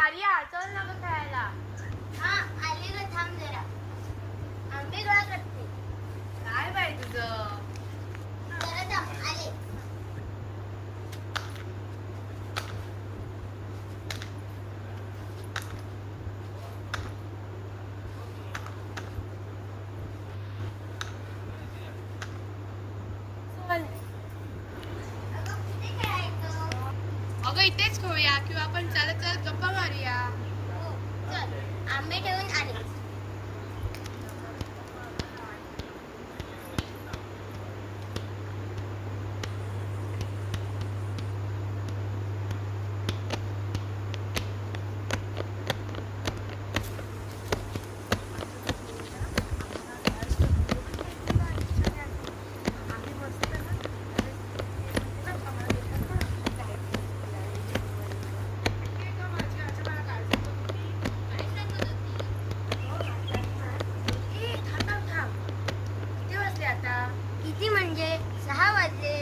आर्या चल ना ग खेळायला. हा आले ग, थांब जरा. आंबे गोळा करते. काय बाई तुझं? जरा थांब, आले. चल. अगं कुठे खेळायचं? अगं इथेच खेळूया किंवा आपण चालत चालत गप्पा मारूया. हो चल, आंबे ठेवून आले. किती म्हणजे 6 वाजले.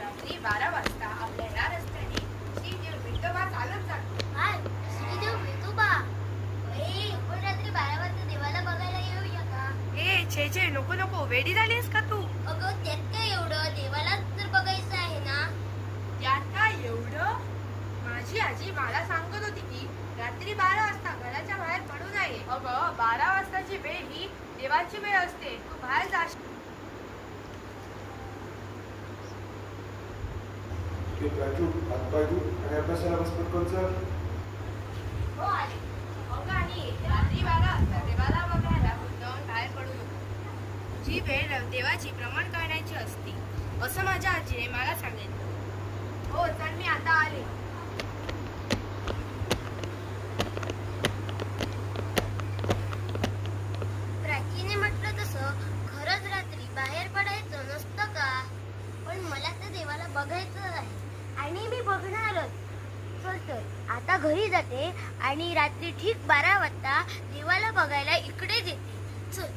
रात्री 12 वाजता आपल्या या रस्त्याने श्रीदेव विठोबा चालत जातो. काय श्रीदेव विठोबा? आपण रात्री 12 वाजता देवाला बघायला येऊया का? छे छे नको नको, वेडी झालीस का तू? अगं त्यात काय एवढं, देवाला तर बघायचं आहे ना. त्यात काय एवढं? माझी आजी मला सांगत होती की रात्री 12 वाजता घराच्या बाहेर पडू नये. अगं 12 वाजताची वेळ ही देवाची वेळ असते. तू बाहेर जाशील. प्राचू हातपाय धू आणि अभ्यासाला बस पटकन चल. हो आली. अगं आणि रात्री 12 वाजता देवाला बघायला जाऊन बाहेर पडू नको. जी वेळ देवाची प्रमाण करण्याची असते असं माझ्या आजीने मला सांगितलं. हो चल मी आता आले. प्राचीने म्हटलं तसं खरंच रात्री बाहेर पडायचं नसतं का? पण मला तर देवाला बघायचं आहे आणि मी बघणारच. चल तर आता घरी जाते आणि रात्री ठीक 12 वाजता देवाला बघायला इकडेच येते. चल.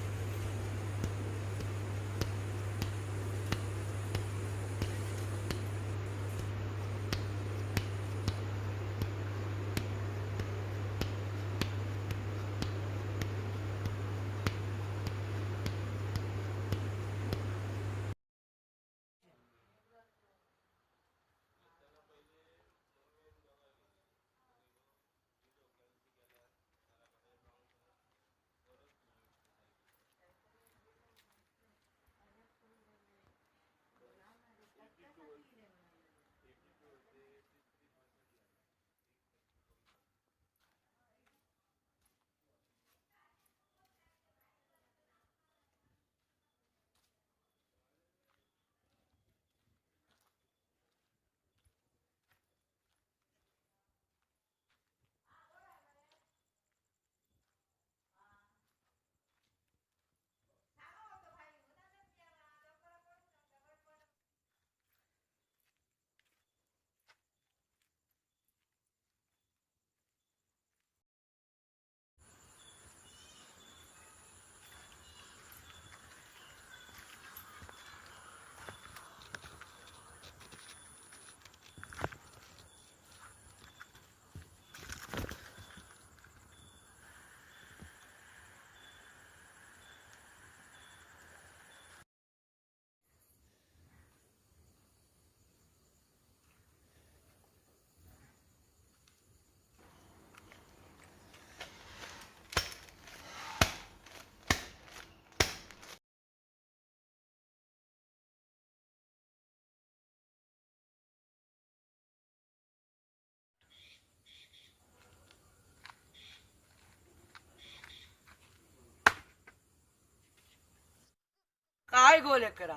काय गोल करा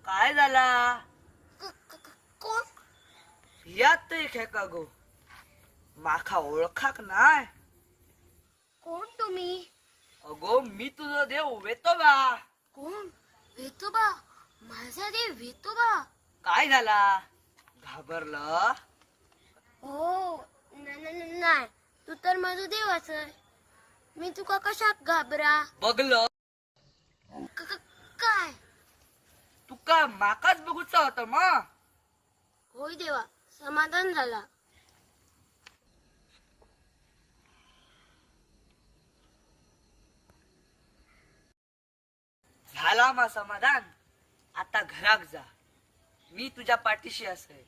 काय झाला? कोण? यात एक का गो माखा ओळखाक नाय? कोण तुम्ही? अगो मी तुझा देव वेतोबा. कोण? विठोबा? माझा देव विठोबा? काय झाला? घाबरलं? हो नाही, तू तर माझा देवच आहे. मी तुका कशात घाबरा? बघलं काय? तुका माकाच बघूचा होता मग. होय देवा, समाधान झाला. झाला मा समाधान. आता घराक जा. मी तुझ्या पाठीशी असे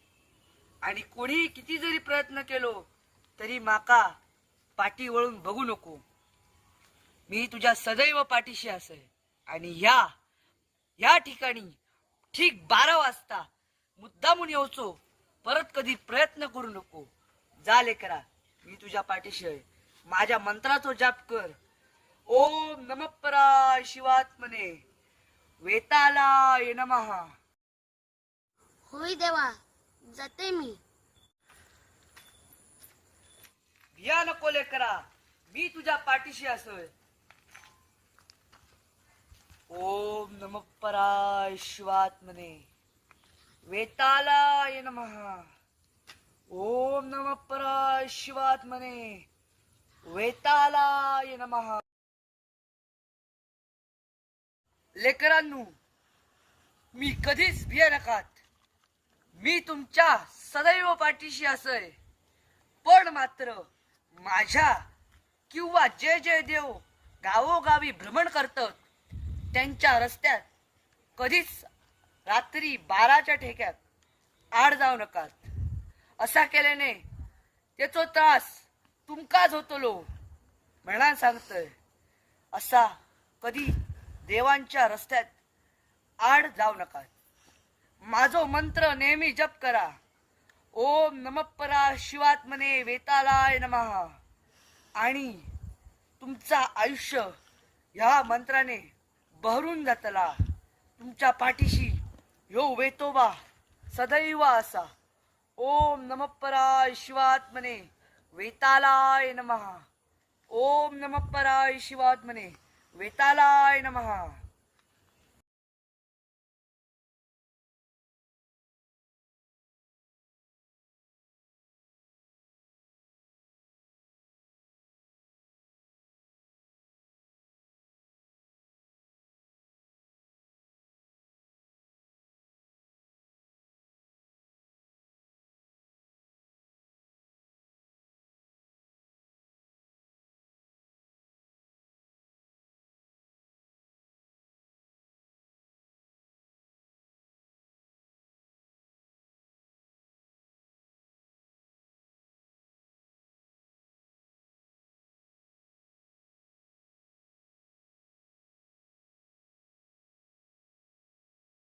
आणि कोणी किती जरी प्रयत्न केलो तरी माका पाठी वळून बघू नको. मी तुझ्या सदैव पाठीशी असे आणि या ठिकाणी ठीक 12 वाजता मुद्दामून येऊचो. परत कधी प्रयत्न करू नको. जा लेकरा, मी तुझ्या पाठीशी आहे. माझ्या मंत्राचो जाप कर. ओम नमः पराय शिवात्मने वेतालाय नमः. होय देवा, जाते मी. भिया नको लेकरा, मी तुझ्या पाठीशी असोय. ओम नमः पराय शिवात्मने वेतालाय नमः. ओम नमः पराय शिवात्मने वेतालाय नमः. लेकरांनो, मी कधीच भिया नकात. मी तुमच्या सदैव पाठीशी असय. पण मात्र माझ्या किंवा जे जे देव गावोगावी भ्रमण करतात त्यांच्या रस्त्यात कधीच रात्री 12च्या ठेक्यात आड जाऊ नकात. असा केल्याने त्याचो त्रास तुमकाच होतलो म्हणा सांगतोय. असा कधी देवांच्या रस्त्यात आड जाऊ नका. माझो मंत्र नेहमी जप करा. ओम नमः पराय शिवात्मने वेतालाय नमः. आणि तुमचा आयुष्य ह्या मंत्राने बहरून जातला. तुमच्या पाठीशी ह्यो वेतोबा सदैव असा. ओम नमः पराय शिवात्मने वेतालाय नमः. ओम नमः पराय शिवात्मने वेतालाय नमः.